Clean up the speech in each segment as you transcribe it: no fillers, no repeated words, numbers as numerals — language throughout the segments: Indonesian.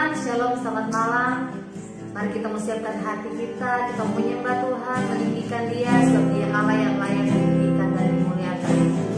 teman-teman, shalom, selamat malam. Mari kita mempersiapkan hati kita menyembah Tuhan, meninggikan Dia, sebab Dia Allah yang layak ditinggikan dan dimuliakan.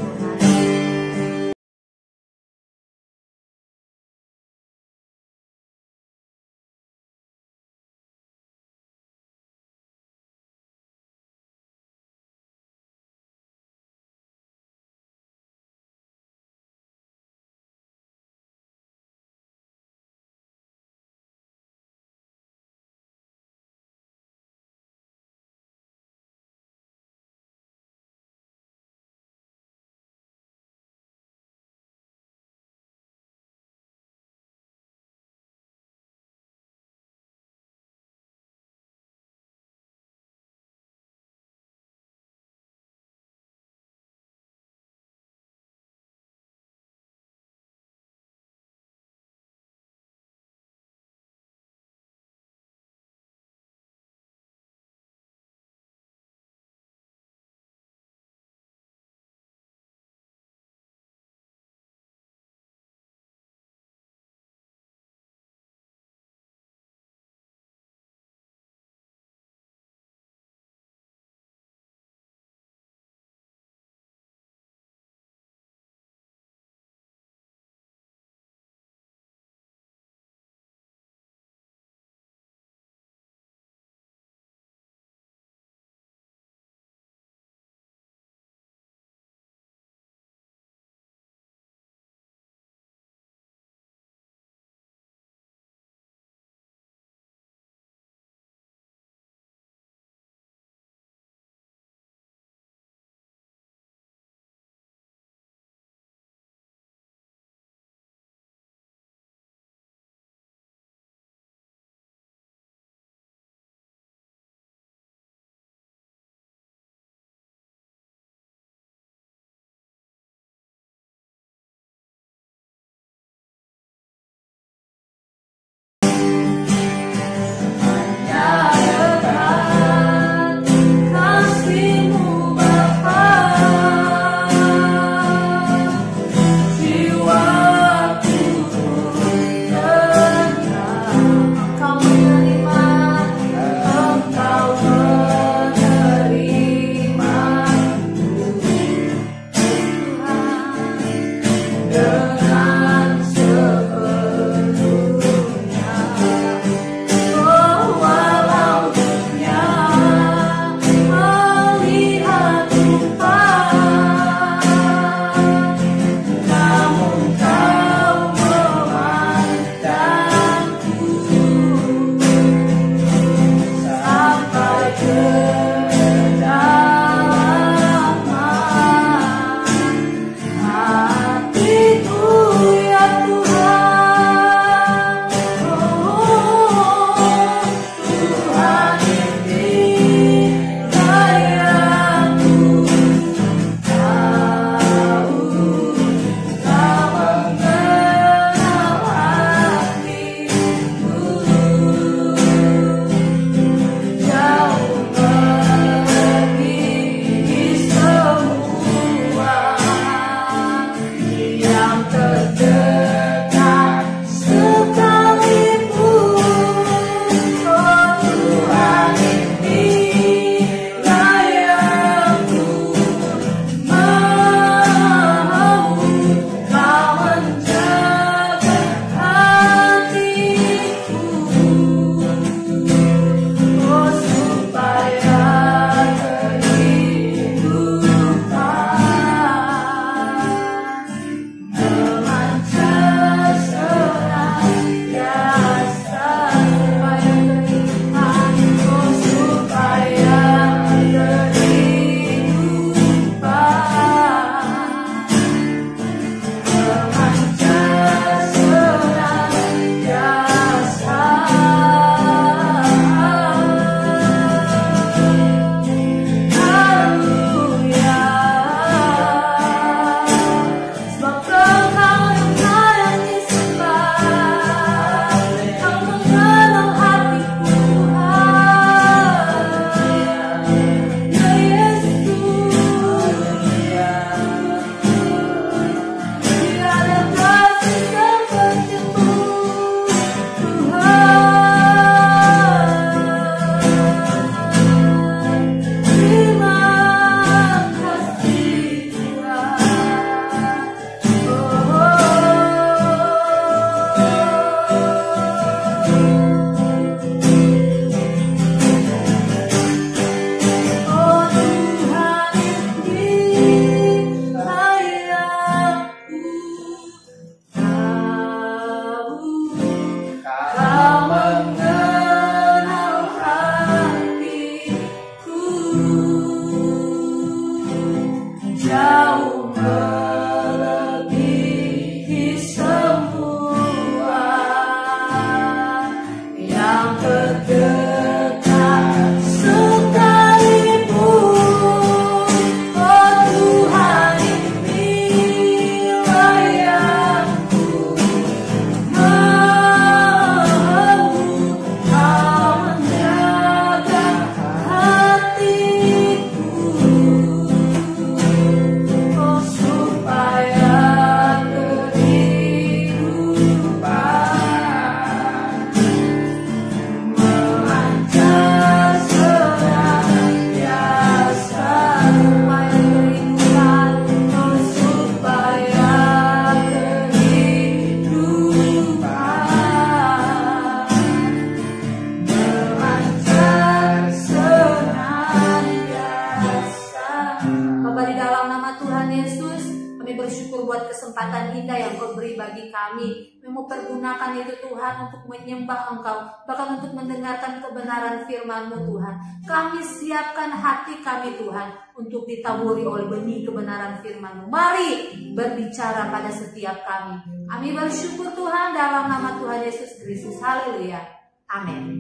Tuhan Yesus, kami bersyukur buat kesempatan indah yang Kau beri bagi kami. Kami mau pergunakan itu Tuhan untuk menyembah Engkau, bahkan untuk mendengarkan kebenaran firman-Mu Tuhan. Kami siapkan hati kami Tuhan untuk ditaburi oleh benih kebenaran firman-Mu. Mari berbicara pada setiap kami. Kami bersyukur Tuhan dalam nama Tuhan Yesus Kristus. Haleluya. Amin.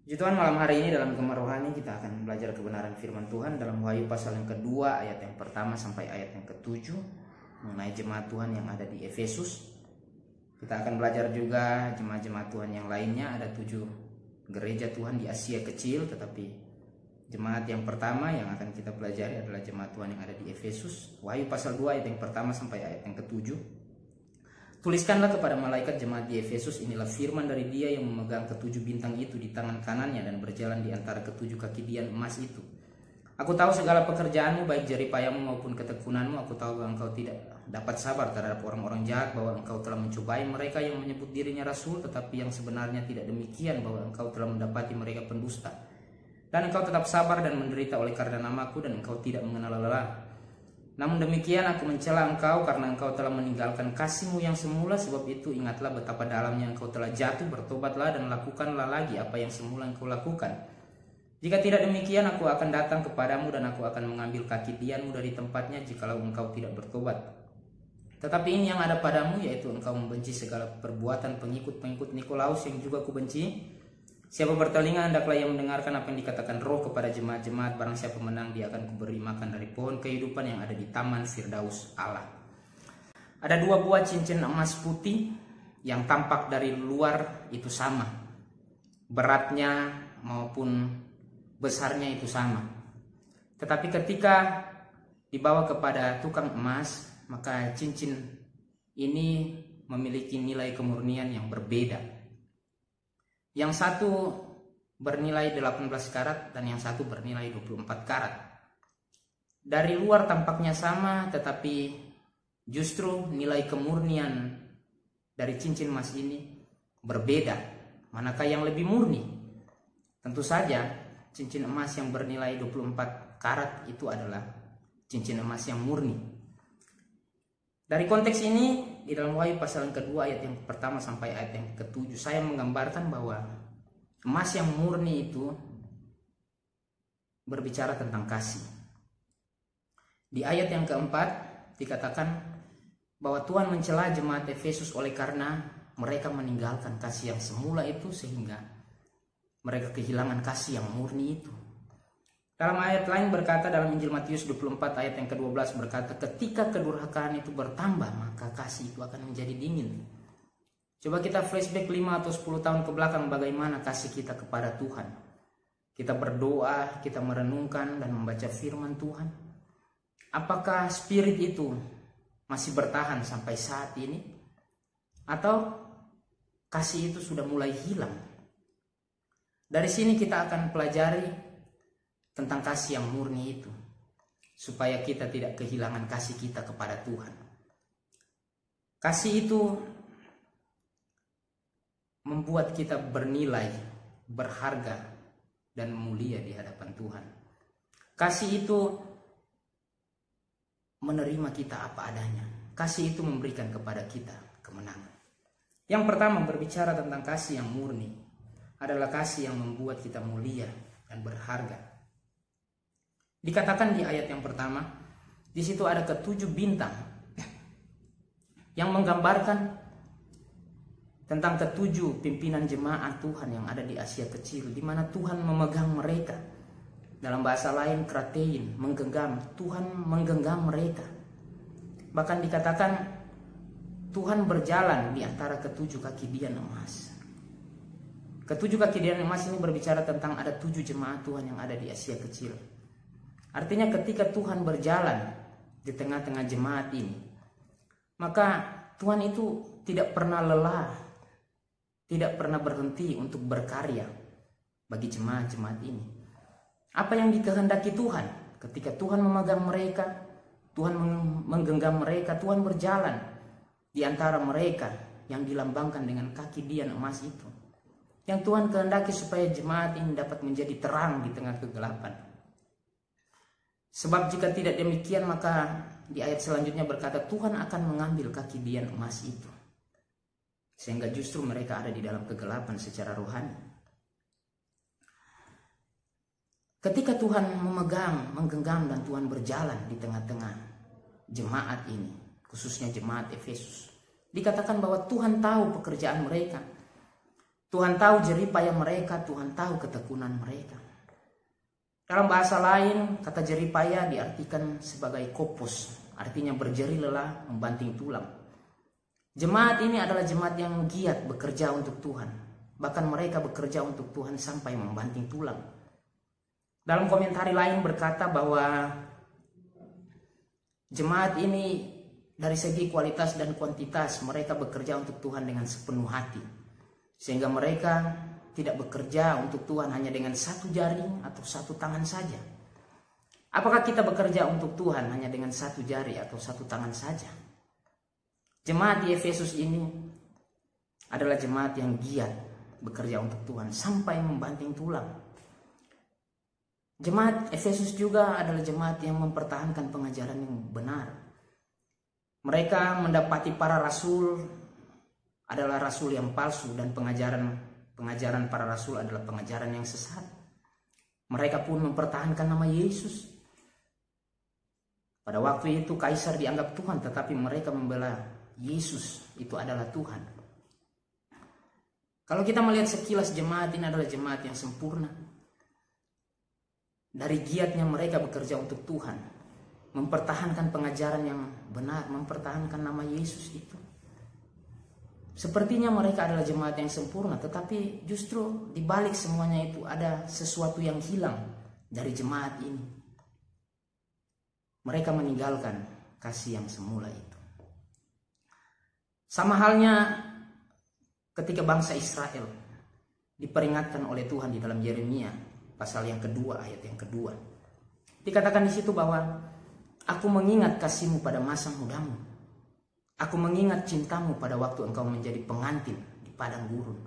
Puji Tuhan, malam hari ini dalam Gemar Rohani kita akan belajar kebenaran firman Tuhan dalam Wahyu pasal yang kedua ayat yang pertama sampai ayat yang ke-7 mengenai jemaat Tuhan yang ada di Efesus. Kita akan belajar juga jemaat-jemaat Tuhan yang lainnya. Ada 7 gereja Tuhan di Asia kecil, tetapi jemaat yang pertama yang akan kita pelajari adalah jemaat Tuhan yang ada di Efesus. Wahyu pasal 2 ayat yang pertama sampai ayat yang ke-7. Tuliskanlah kepada malaikat jemaat di Efesus, inilah firman dari Dia yang memegang ke-7 bintang itu di tangan kanannya dan berjalan di antara ke-7 kaki dian emas itu. Aku tahu segala pekerjaanmu, baik jeripayamu maupun ketekunanmu. Aku tahu bahwa engkau tidak dapat sabar terhadap orang-orang jahat, bahwa engkau telah mencobai mereka yang menyebut dirinya rasul, tetapi yang sebenarnya tidak demikian, bahwa engkau telah mendapati mereka pendusta. Dan engkau tetap sabar dan menderita oleh karena namaku, dan engkau tidak mengenal lelah. Namun demikian aku mencela engkau karena engkau telah meninggalkan kasihmu yang semula. Sebab itu ingatlah betapa dalamnya engkau telah jatuh. Bertobatlah dan lakukanlah lagi apa yang semula engkau lakukan. Jika tidak demikian, aku akan datang kepadamu dan aku akan mengambil kaki dianmu dari tempatnya jikalau engkau tidak bertobat. Tetapi ini yang ada padamu, yaitu engkau membenci segala perbuatan pengikut-pengikut Nikolaus yang juga kubenci. Siapa bertelinga hendaklah ia mendengarkan apa yang dikatakan Roh kepada jemaat-jemaat. Barang siapa menang, dia akan kuberi makan dari pohon kehidupan yang ada di taman Firdaus Allah. Ada 2 buah cincin emas putih yang tampak dari luar itu sama, beratnya maupun besarnya itu sama. Tetapi ketika dibawa kepada tukang emas, maka cincin ini memiliki nilai kemurnian yang berbeda. Yang satu bernilai 18 karat dan yang satu bernilai 24 karat. Dari luar tampaknya sama, tetapi justru nilai kemurnian dari cincin emas ini berbeda. Manakah yang lebih murni? Tentu saja cincin emas yang bernilai 24 karat itu adalah cincin emas yang murni. Dari konteks ini, di dalam Wahyu pasal yang kedua ayat yang pertama sampai ayat yang ke-7, saya menggambarkan bahwa emas yang murni itu berbicara tentang kasih. Di ayat yang keempat dikatakan bahwa Tuhan mencela jemaat Efesus oleh karena mereka meninggalkan kasih yang semula itu, sehingga mereka kehilangan kasih yang murni itu. Dalam ayat lain berkata, dalam Injil Matius 24 ayat yang ke-12 berkata, ketika kedurhakaan itu bertambah, maka kasih itu akan menjadi dingin. Coba kita flashback 5 atau 10 tahun ke belakang, bagaimana kasih kita kepada Tuhan. Kita berdoa, kita merenungkan dan membaca firman Tuhan. Apakah spirit itu masih bertahan sampai saat ini? Atau kasih itu sudah mulai hilang? Dari sini kita akan pelajari tentang kasih yang murni itu, supaya kita tidak kehilangan kasih kita kepada Tuhan. Kasih itu membuat kita bernilai, berharga, dan mulia di hadapan Tuhan. Kasih itu menerima kita apa adanya. Kasih itu memberikan kepada kita kemenangan. Yang pertama, berbicara tentang kasih yang murni adalah kasih yang membuat kita mulia dan berharga. Dikatakan di ayat yang pertama, di situ ada ke-7 bintang yang menggambarkan tentang ke-7 pimpinan jemaat Tuhan yang ada di Asia kecil, di mana Tuhan memegang mereka. Dalam bahasa lain, kratein, menggenggam. Tuhan menggenggam mereka. Bahkan dikatakan Tuhan berjalan di antara ke-7 kaki dian emas. Ke-7 kaki dian emas ini berbicara tentang ada 7 jemaat Tuhan yang ada di Asia kecil. Artinya ketika Tuhan berjalan di tengah-tengah jemaat ini, maka Tuhan itu tidak pernah lelah, tidak pernah berhenti untuk berkarya bagi jemaat-jemaat ini. Apa yang dikehendaki Tuhan ketika Tuhan memegang mereka, Tuhan menggenggam mereka, Tuhan berjalan di antara mereka yang dilambangkan dengan kaki dian emas itu. yang Tuhan kehendaki supaya jemaat ini dapat menjadi terang di tengah kegelapan. Sebab jika tidak demikian, maka di ayat selanjutnya berkata Tuhan akan mengambil kaki bian emas itu, sehingga justru mereka ada di dalam kegelapan secara rohani. Ketika Tuhan memegang, menggenggam, dan Tuhan berjalan di tengah-tengah jemaat ini, khususnya jemaat Efesus, dikatakan bahwa Tuhan tahu pekerjaan mereka, Tuhan tahu jeripaya mereka, Tuhan tahu ketekunan mereka. Dalam bahasa lain, kata jeripaya diartikan sebagai kopos, artinya berjeri lelah, membanting tulang. Jemaat ini adalah jemaat yang giat bekerja untuk Tuhan. Bahkan mereka bekerja untuk Tuhan sampai membanting tulang. Dalam komentari lain berkata bahwa jemaat ini dari segi kualitas dan kuantitas mereka bekerja untuk Tuhan dengan sepenuh hati. Sehingga mereka tidak bekerja untuk Tuhan hanya dengan satu jari atau satu tangan saja. Apakah kita bekerja untuk Tuhan hanya dengan satu jari atau satu tangan saja? Jemaat di Efesus ini adalah jemaat yang giat bekerja untuk Tuhan sampai membanting tulang. Jemaat Efesus juga adalah jemaat yang mempertahankan pengajaran yang benar. Mereka mendapati para rasul adalah rasul yang palsu dan pengajaran para rasul adalah pengajaran yang sesat. Mereka pun mempertahankan nama Yesus. Pada waktu itu kaisar dianggap Tuhan, tetapi mereka membela Yesus itu adalah Tuhan. Kalau kita melihat sekilas, jemaat ini adalah jemaat yang sempurna. Dari giatnya mereka bekerja untuk Tuhan, mempertahankan pengajaran yang benar, mempertahankan nama Yesus itu. Sepertinya mereka adalah jemaat yang sempurna, tetapi justru di balik semuanya itu ada sesuatu yang hilang dari jemaat ini. Mereka meninggalkan kasih yang semula itu. Sama halnya ketika bangsa Israel diperingatkan oleh Tuhan di dalam Yeremia pasal yang kedua, ayat yang kedua. Dikatakan di situ bahwa aku mengingat kasihmu pada masa mudamu. Aku mengingat cintamu pada waktu engkau menjadi pengantin di padang gurun.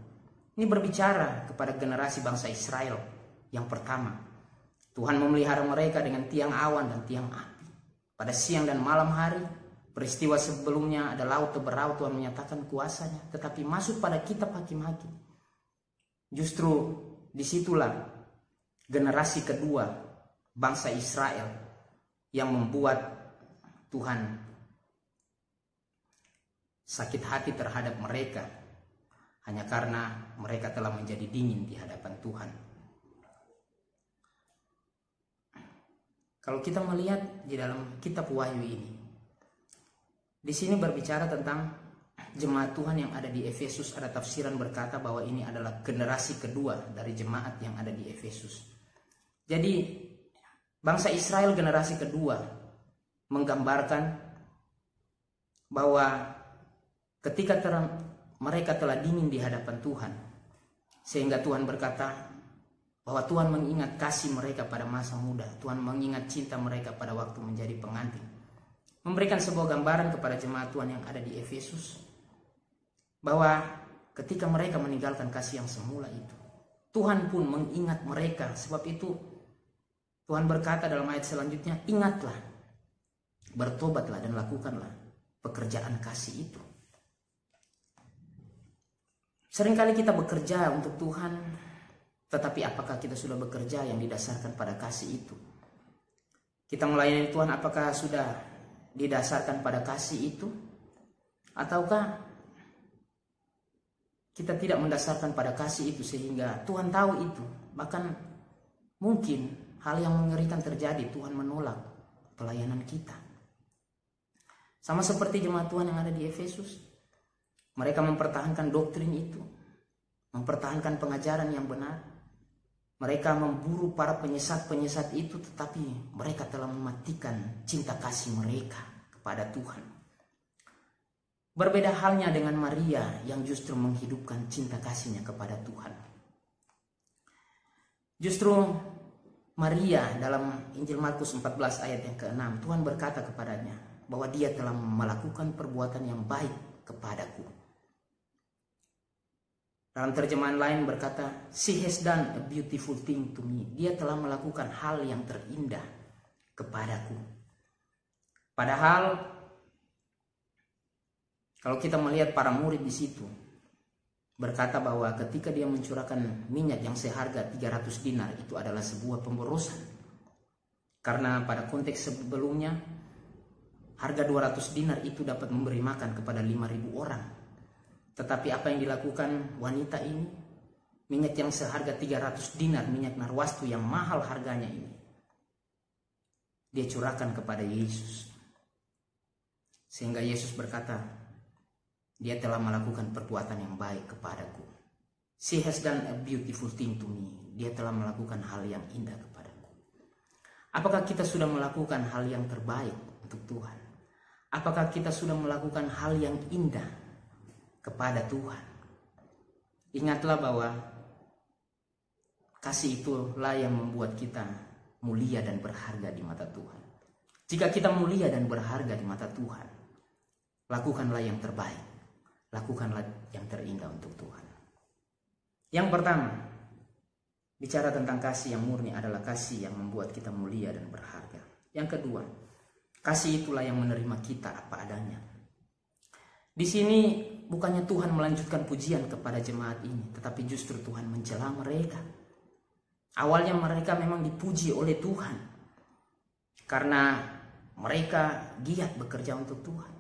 Ini berbicara kepada generasi bangsa Israel yang pertama. Tuhan memelihara mereka dengan tiang awan dan tiang api. Pada siang dan malam hari, peristiwa sebelumnya ada laut teberaut, Tuhan menyatakan kuasanya. Tetapi masuk pada kitab Hakim-Hakim, justru disitulah generasi kedua bangsa Israel yang membuat Tuhan sakit hati terhadap mereka hanya karena mereka telah menjadi dingin di hadapan Tuhan. Kalau kita melihat di dalam kitab Wahyu ini, di sini berbicara tentang jemaat Tuhan yang ada di Efesus. Ada tafsiran berkata bahwa ini adalah generasi kedua dari jemaat yang ada di Efesus. Jadi bangsa Israel generasi kedua menggambarkan bahwa ketika mereka telah dingin di hadapan Tuhan, sehingga Tuhan berkata bahwa Tuhan mengingat kasih mereka pada masa muda, Tuhan mengingat cinta mereka pada waktu menjadi pengantin, memberikan sebuah gambaran kepada jemaat Tuhan yang ada di Efesus bahwa ketika mereka meninggalkan kasih yang semula itu, Tuhan pun mengingat mereka. Sebab itu Tuhan berkata dalam ayat selanjutnya, ingatlah, bertobatlah dan lakukanlah pekerjaan kasih itu. Seringkali kita bekerja untuk Tuhan, tetapi apakah kita sudah bekerja yang didasarkan pada kasih itu? Kita melayani Tuhan apakah sudah didasarkan pada kasih itu? Ataukah kita tidak mendasarkan pada kasih itu sehingga Tuhan tahu itu? Bahkan mungkin hal yang mengerikan terjadi, Tuhan menolak pelayanan kita. Sama seperti jemaat Tuhan yang ada di Efesus. Mereka mempertahankan doktrin itu, mempertahankan pengajaran yang benar. Mereka memburu para penyesat-penyesat itu, tetapi mereka telah mematikan cinta kasih mereka kepada Tuhan. Berbeda halnya dengan Maria yang justru menghidupkan cinta kasihnya kepada Tuhan. Justru Maria dalam Injil Markus 14 ayat yang ke-6, Tuhan berkata kepadanya bahwa dia telah melakukan perbuatan yang baik kepadaku. Dalam terjemahan lain berkata, "She has done a beautiful thing to me." Dia telah melakukan hal yang terindah kepadaku. Padahal kalau kita melihat para murid di situ berkata bahwa ketika dia mencurahkan minyak yang seharga 300 dinar itu adalah sebuah pemborosan. Karena pada konteks sebelumnya harga 200 dinar itu dapat memberi makan kepada 5.000 orang. Tetapi apa yang dilakukan wanita ini, minyak yang seharga 300 dinar, minyak narwastu yang mahal harganya ini, dia curahkan kepada Yesus. Sehingga Yesus berkata, dia telah melakukan perbuatan yang baik kepadaku. She has done a beautiful thing to me. Dia telah melakukan hal yang indah kepadaku. Apakah kita sudah melakukan hal yang terbaik untuk Tuhan? Apakah kita sudah melakukan hal yang indah kepada Tuhan? Ingatlah bahwa kasih itulah yang membuat kita mulia dan berharga di mata Tuhan. Jika kita mulia dan berharga di mata Tuhan, lakukanlah yang terbaik, lakukanlah yang terindah untuk Tuhan. Yang pertama, bicara tentang kasih yang murni adalah kasih yang membuat kita mulia dan berharga. Yang kedua, kasih itulah yang menerima kita apa adanya. Di sini bukannya Tuhan melanjutkan pujian kepada jemaat ini, tetapi justru Tuhan mencela mereka. Awalnya mereka memang dipuji oleh Tuhan karena mereka giat bekerja untuk Tuhan,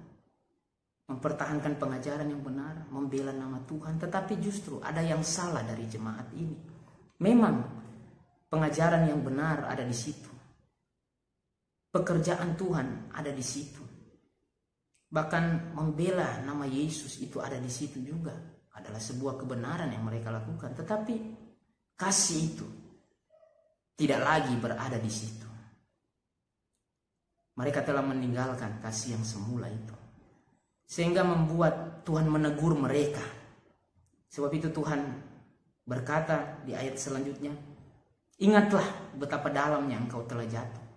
mempertahankan pengajaran yang benar, membela nama Tuhan. Tetapi justru ada yang salah dari jemaat ini. Memang pengajaran yang benar ada di situ, pekerjaan Tuhan ada di situ. Bahkan membela nama Yesus itu ada di situ juga. Adalah sebuah kebenaran yang mereka lakukan. Tetapi kasih itu tidak lagi berada di situ. Mereka telah meninggalkan kasih yang semula itu. Sehingga membuat Tuhan menegur mereka. Sebab itu Tuhan berkata di ayat selanjutnya, "Ingatlah betapa dalamnya engkau telah jatuh.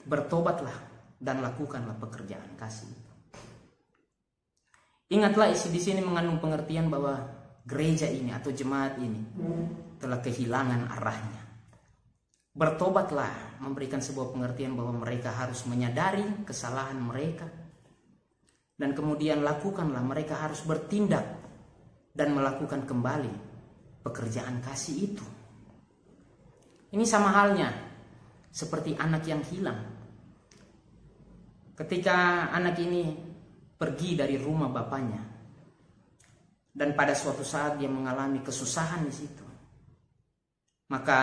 Bertobatlah dan lakukanlah pekerjaan kasih." Ingatlah, isi di sini mengandung pengertian bahwa gereja ini atau jemaat ini telah kehilangan arahnya. Bertobatlah memberikan sebuah pengertian bahwa mereka harus menyadari kesalahan mereka. Dan kemudian lakukanlah, mereka harus bertindak dan melakukan kembali pekerjaan kasih itu. Ini sama halnya seperti anak yang hilang. Ketika anak ini pergi dari rumah bapaknya, dan pada suatu saat dia mengalami kesusahan di situ, maka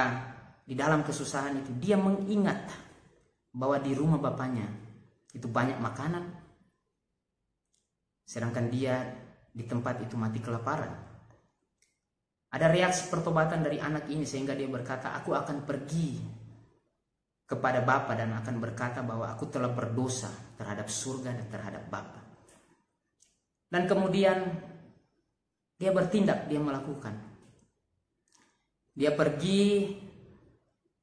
di dalam kesusahan itu dia mengingat bahwa di rumah bapaknya itu banyak makanan, sedangkan dia di tempat itu mati kelaparan. Ada reaksi pertobatan dari anak ini sehingga dia berkata, "Aku akan pergi kepada Bapa dan akan berkata bahwa aku telah berdosa terhadap surga dan terhadap Bapa." Dan kemudian dia bertindak, dia melakukan. Dia pergi,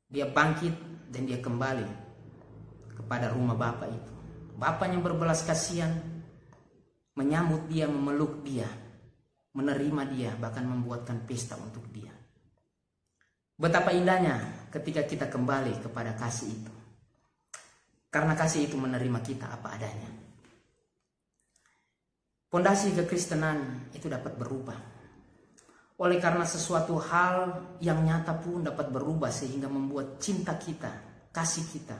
dia bangkit, dan dia kembali kepada rumah Bapa itu. Bapaknya berbelas kasihan, menyambut dia, memeluk dia, menerima dia, bahkan membuatkan pesta untuk dia. Betapa indahnya ketika kita kembali kepada kasih itu. Karena kasih itu menerima kita apa adanya. Fondasi kekristenan itu dapat berubah. Oleh karena sesuatu hal yang nyata pun dapat berubah sehingga membuat cinta kita, kasih kita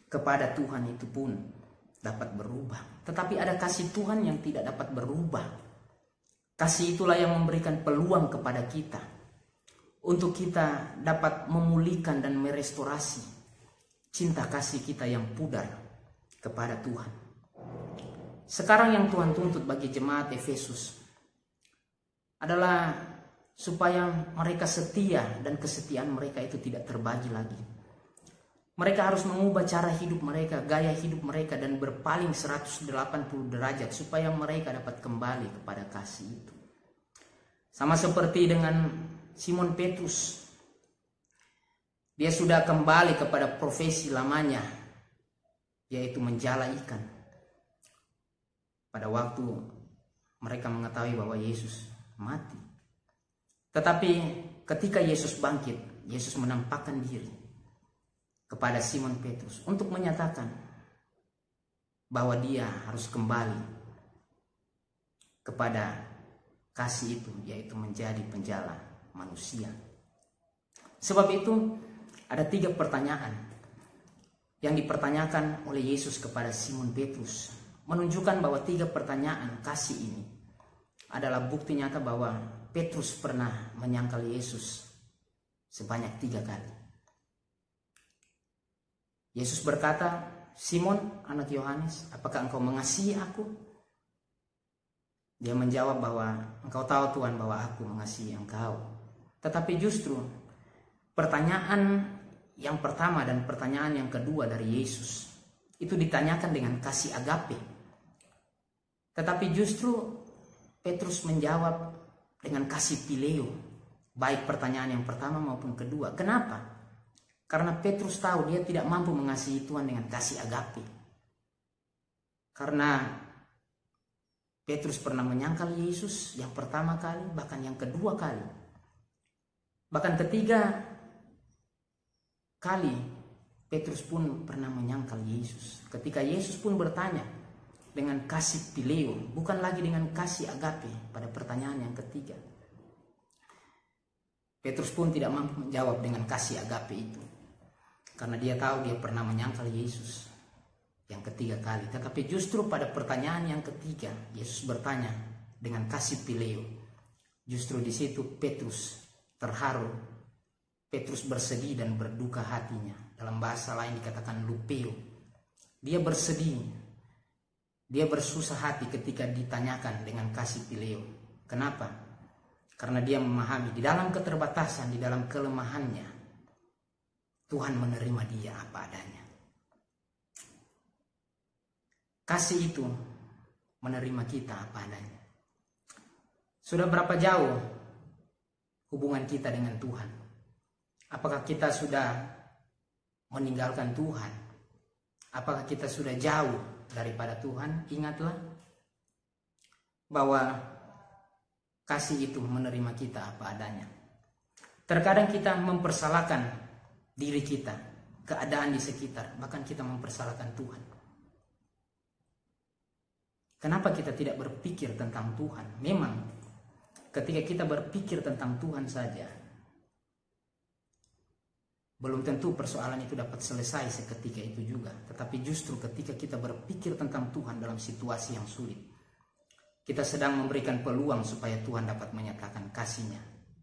kepada Tuhan itu pun dapat berubah. Tetapi ada kasih Tuhan yang tidak dapat berubah. Kasih itulah yang memberikan peluang kepada kita untuk kita dapat memulihkan dan merestorasi cinta kasih kita yang pudar kepada Tuhan. Sekarang yang Tuhan tuntut bagi jemaat Efesus adalah supaya mereka setia dan kesetiaan mereka itu tidak terbagi lagi. Mereka harus mengubah cara hidup mereka, gaya hidup mereka, dan berpaling 180 derajat supaya mereka dapat kembali kepada kasih itu. Sama seperti dengan Simon Petrus. Dia sudah kembali kepada profesi lamanya, yaitu menjala ikan. Pada waktu mereka mengetahui bahwa Yesus mati. Tetapi ketika Yesus bangkit, Yesus menampakkan diri kepada Simon Petrus untuk menyatakan bahwa dia harus kembali kepada kasih itu, yaitu menjadi penjala manusia. Sebab itu ada 3 pertanyaan yang dipertanyakan oleh Yesus kepada Simon Petrus, menunjukkan bahwa 3 pertanyaan kasih ini adalah bukti nyata bahwa Petrus pernah menyangkal Yesus sebanyak 3 kali. Yesus berkata, "Simon, anak Yohanes, apakah engkau mengasihi aku?" Dia menjawab bahwa, "Engkau tahu Tuhan bahwa aku mengasihi engkau." Tetapi justru pertanyaan yang pertama dan pertanyaan yang kedua dari Yesus itu ditanyakan dengan kasih agape. Tetapi justru Petrus menjawab dengan kasih pileo, baik pertanyaan yang pertama maupun kedua. Kenapa? Karena Petrus tahu dia tidak mampu mengasihi Tuhan dengan kasih agape. Karena Petrus pernah menyangkal Yesus yang pertama kali, bahkan yang kedua kali. Bahkan ketiga kali Petrus pun pernah menyangkal Yesus. Ketika Yesus pun bertanya dengan kasih pileo, bukan lagi dengan kasih agape pada pertanyaan yang ketiga. Petrus pun tidak mampu menjawab dengan kasih agape itu, karena dia tahu dia pernah menyangkal Yesus yang ketiga kali. Tetapi justru pada pertanyaan yang ketiga, Yesus bertanya dengan kasih pileo. Justru di situ Petrus terharu, Petrus bersedih dan berduka hatinya. Dalam bahasa lain dikatakan lupeo. Dia bersedih, dia bersusah hati ketika ditanyakan dengan kasih pileo. Kenapa? Karena dia memahami di dalam keterbatasan, di dalam kelemahannya, Tuhan menerima dia apa adanya. Kasih itu menerima kita apa adanya. Sudah berapa jauh hubungan kita dengan Tuhan? Apakah kita sudah meninggalkan Tuhan? Apakah kita sudah jauh daripada Tuhan? Ingatlah bahwa kasih itu menerima kita apa adanya. Terkadang kita mempersalahkan diri kita, keadaan di sekitar, bahkan kita mempersalahkan Tuhan. Kenapa kita tidak berpikir tentang Tuhan? Memang ketika kita berpikir tentang Tuhan saja, belum tentu persoalan itu dapat selesai seketika itu juga. Tetapi justru ketika kita berpikir tentang Tuhan dalam situasi yang sulit, kita sedang memberikan peluang supaya Tuhan dapat menyatakan kasih-Nya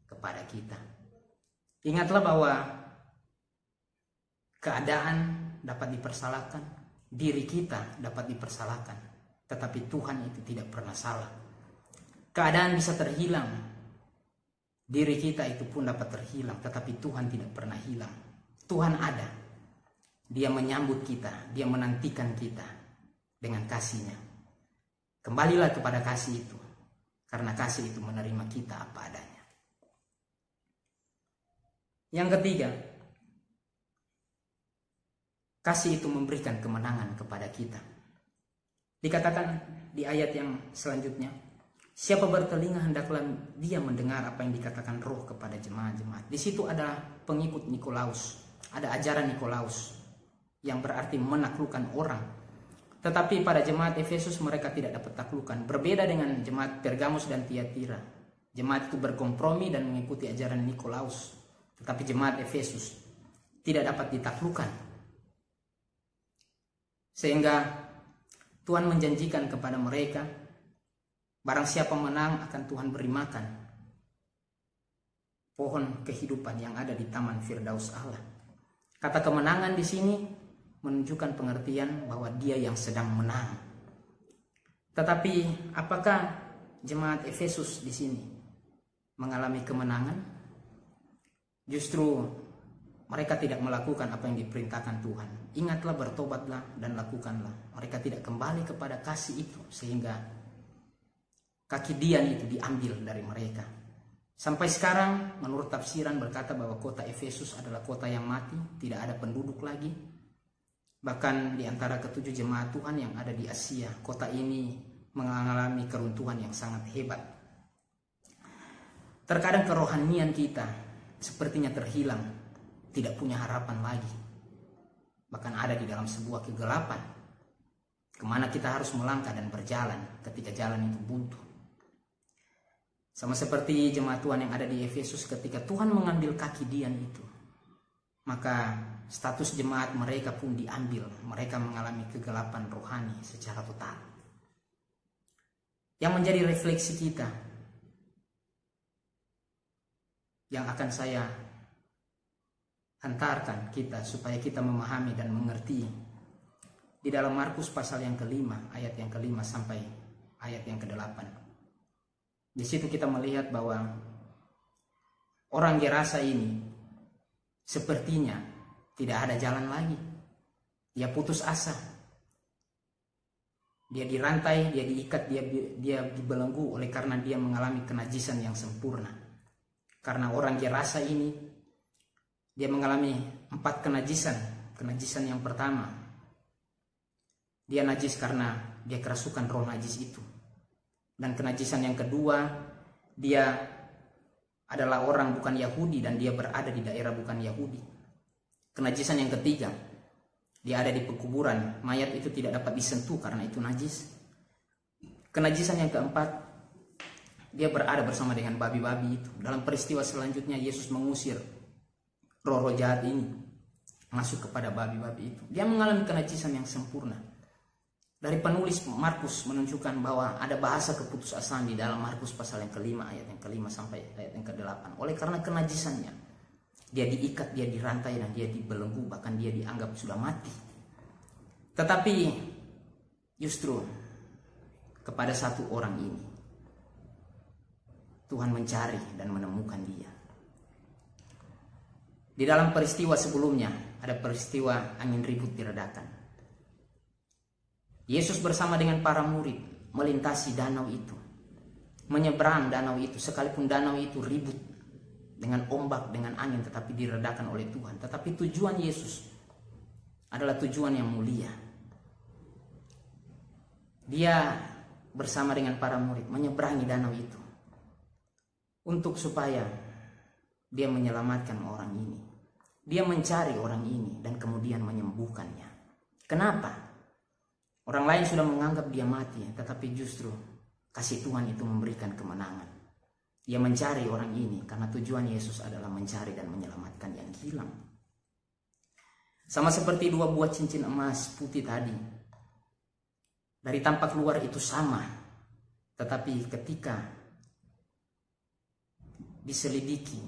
kepada kita. Ingatlah bahwa keadaan dapat dipersalahkan, diri kita dapat dipersalahkan, tetapi Tuhan itu tidak pernah salah. Keadaan bisa terhilang, diri kita itu pun dapat terhilang, tetapi Tuhan tidak pernah hilang. Tuhan ada, Dia menyambut kita, Dia menantikan kita dengan kasih-Nya. Kembalilah kepada kasih itu, karena kasih itu menerima kita apa adanya. Yang ketiga, kasih itu memberikan kemenangan kepada kita. Dikatakan di ayat yang selanjutnya, siapa bertelinga hendaklah dia mendengar apa yang dikatakan Roh kepada jemaat-jemaat. Di situ ada pengikut Nikolaus, ada ajaran Nikolaus yang berarti menaklukkan orang. Tetapi pada jemaat Efesus mereka tidak dapat taklukan. Berbeda dengan jemaat Pergamus dan Tiatira. Jemaat itu berkompromi dan mengikuti ajaran Nikolaus. Tetapi jemaat Efesus tidak dapat ditaklukkan. Sehingga Tuhan menjanjikan kepada mereka, barang siapa menang akan Tuhan beri makan pohon kehidupan yang ada di Taman Firdaus Allah. Kata kemenangan di sini menunjukkan pengertian bahwa dia yang sedang menang. Tetapi apakah jemaat Efesus di sini mengalami kemenangan? Justru mereka tidak melakukan apa yang diperintahkan Tuhan. Ingatlah, bertobatlah, dan lakukanlah. Mereka tidak kembali kepada kasih itu, sehingga kaki dian itu diambil dari mereka. Sampai sekarang menurut tafsiran berkata bahwa kota Efesus adalah kota yang mati, tidak ada penduduk lagi. Bahkan di antara ketujuh jemaat Tuhan yang ada di Asia, kota ini mengalami keruntuhan yang sangat hebat. Terkadang kerohanian kita sepertinya terhilang, tidak punya harapan lagi. Bahkan ada di dalam sebuah kegelapan, kemana kita harus melangkah dan berjalan ketika jalan itu buntu. Sama seperti jemaat Tuhan yang ada di Efesus, ketika Tuhan mengambil kaki Dian itu, maka status jemaat mereka pun diambil. Mereka mengalami kegelapan rohani secara total. Yang menjadi refleksi kita, yang akan saya hantarkan kita supaya kita memahami dan mengerti, di dalam Markus pasal yang ke-5, ayat yang ke-5 sampai ayat yang ke-8. Di situ kita melihat bahwa orang Gerasa ini sepertinya tidak ada jalan lagi. Dia putus asa. Dia dirantai, dia diikat, dia dibelenggu oleh karena dia mengalami kenajisan yang sempurna. Karena orang Gerasa ini, dia mengalami 4 kenajisan. Kenajisan yang pertama, dia najis karena dia kerasukan roh najis itu. Dan kenajisan yang kedua, dia adalah orang bukan Yahudi dan dia berada di daerah bukan Yahudi. Kenajisan yang ketiga, dia ada di pekuburan, mayat itu tidak dapat disentuh karena itu najis. Kenajisan yang keempat, dia berada bersama dengan babi-babi itu. Dalam peristiwa selanjutnya, Yesus mengusir roh-roh jahat ini masuk kepada babi-babi itu. Dia mengalami kenajisan yang sempurna. Dari penulis Markus menunjukkan bahwa ada bahasa keputusasaan di dalam Markus pasal yang ke-5, ayat yang ke-5 sampai ayat yang ke-8. Oleh karena kenajisannya, dia diikat, dia dirantai, dan dia dibelenggu, bahkan dia dianggap sudah mati. Tetapi justru kepada satu orang ini, Tuhan mencari dan menemukan dia. Di dalam peristiwa sebelumnya, ada peristiwa angin ribut diredakan. Yesus bersama dengan para murid melintasi danau itu, menyeberang danau itu, sekalipun danau itu ribut dengan ombak, dengan angin, tetapi diredakan oleh Tuhan. Tetapi tujuan Yesus adalah tujuan yang mulia. Dia bersama dengan para murid menyeberangi danau itu untuk supaya dia menyelamatkan orang ini. Dia mencari orang ini dan kemudian menyembuhkannya. Kenapa? Orang lain sudah menganggap dia mati, tetapi justru kasih Tuhan itu memberikan kemenangan. Dia mencari orang ini karena tujuan Yesus adalah mencari dan menyelamatkan yang hilang. Sama seperti 2 buah cincin emas putih tadi. Dari tampak luar itu sama, tetapi ketika diselidiki,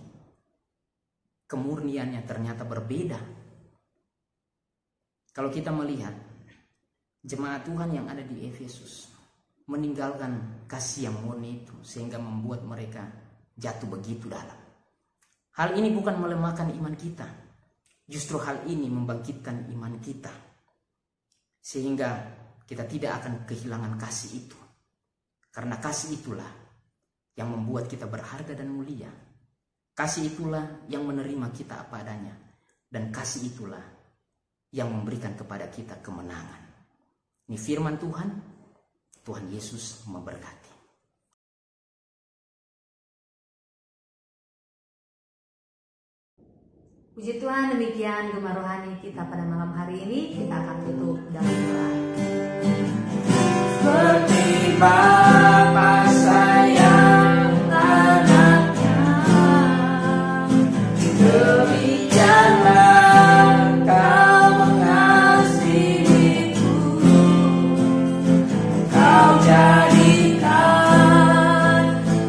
kemurniannya ternyata berbeda. Kalau kita melihat jemaat Tuhan yang ada di Efesus meninggalkan kasih yang murni itu sehingga membuat mereka jatuh begitu dalam. Hal ini bukan melemahkan iman kita, justru hal ini membangkitkan iman kita sehingga kita tidak akan kehilangan kasih itu. Karena kasih itulah yang membuat kita berharga dan mulia. Kasih itulah yang menerima kita apa adanya, dan kasih itulah yang memberikan kepada kita kemenangan. Ini firman Tuhan. Tuhan Yesus memberkati. Puji Tuhan, demikian Gema Rohani kita pada malam hari ini. Kita akan tutup dalam doa. Seperti Bapa sayang anaknya, demikianlah Kau mengasihiku. Kau jadikan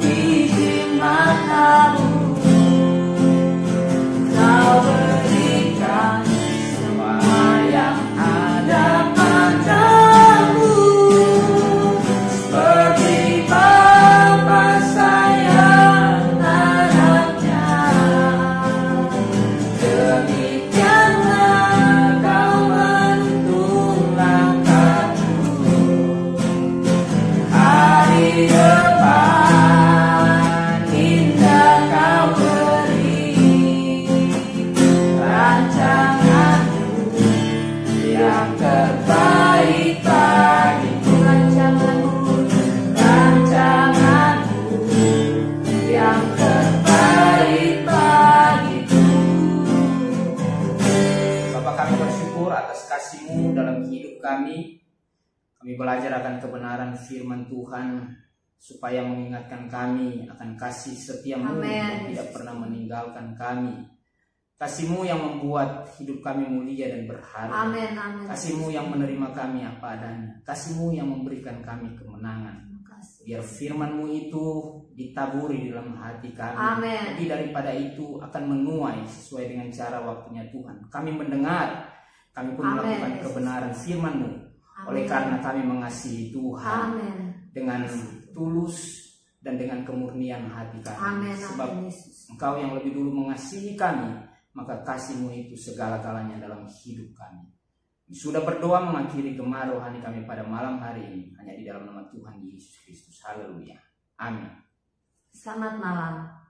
izin matamu, Kau berikan semua yang ada padamu. Seperti Bapa, kami bersyukur atas kasih-Mu dalam hidup kami. Kami belajar akan kebenaran firman Tuhan, supaya mengingatkan kami akan kasih setia-Mu yang tidak pernah meninggalkan kami. Kasih-Mu yang membuat hidup kami mulia dan berharga. Kasih-Mu yang menerima kami apa adanya. Kasih-Mu yang memberikan kami kemenangan. Biar firman-Mu itu ditaburi di dalam hati kami. Jadi daripada itu akan menuai sesuai dengan cara waktunya Tuhan. Kami mendengar, kami pun melakukan kebenaran firman-Mu. Oleh karena kami mengasihi Tuhan dengan tulus dan dengan kemurnian hati kami. Sebab Engkau yang lebih dulu mengasihi kami, maka kasih-Mu itu segala-galanya dalam hidup kami. Sudah berdoa mengakhiri gemah rohani kami pada malam hari ini, hanya di dalam nama Tuhan Yesus Kristus. Haleluya. Amin. Selamat malam.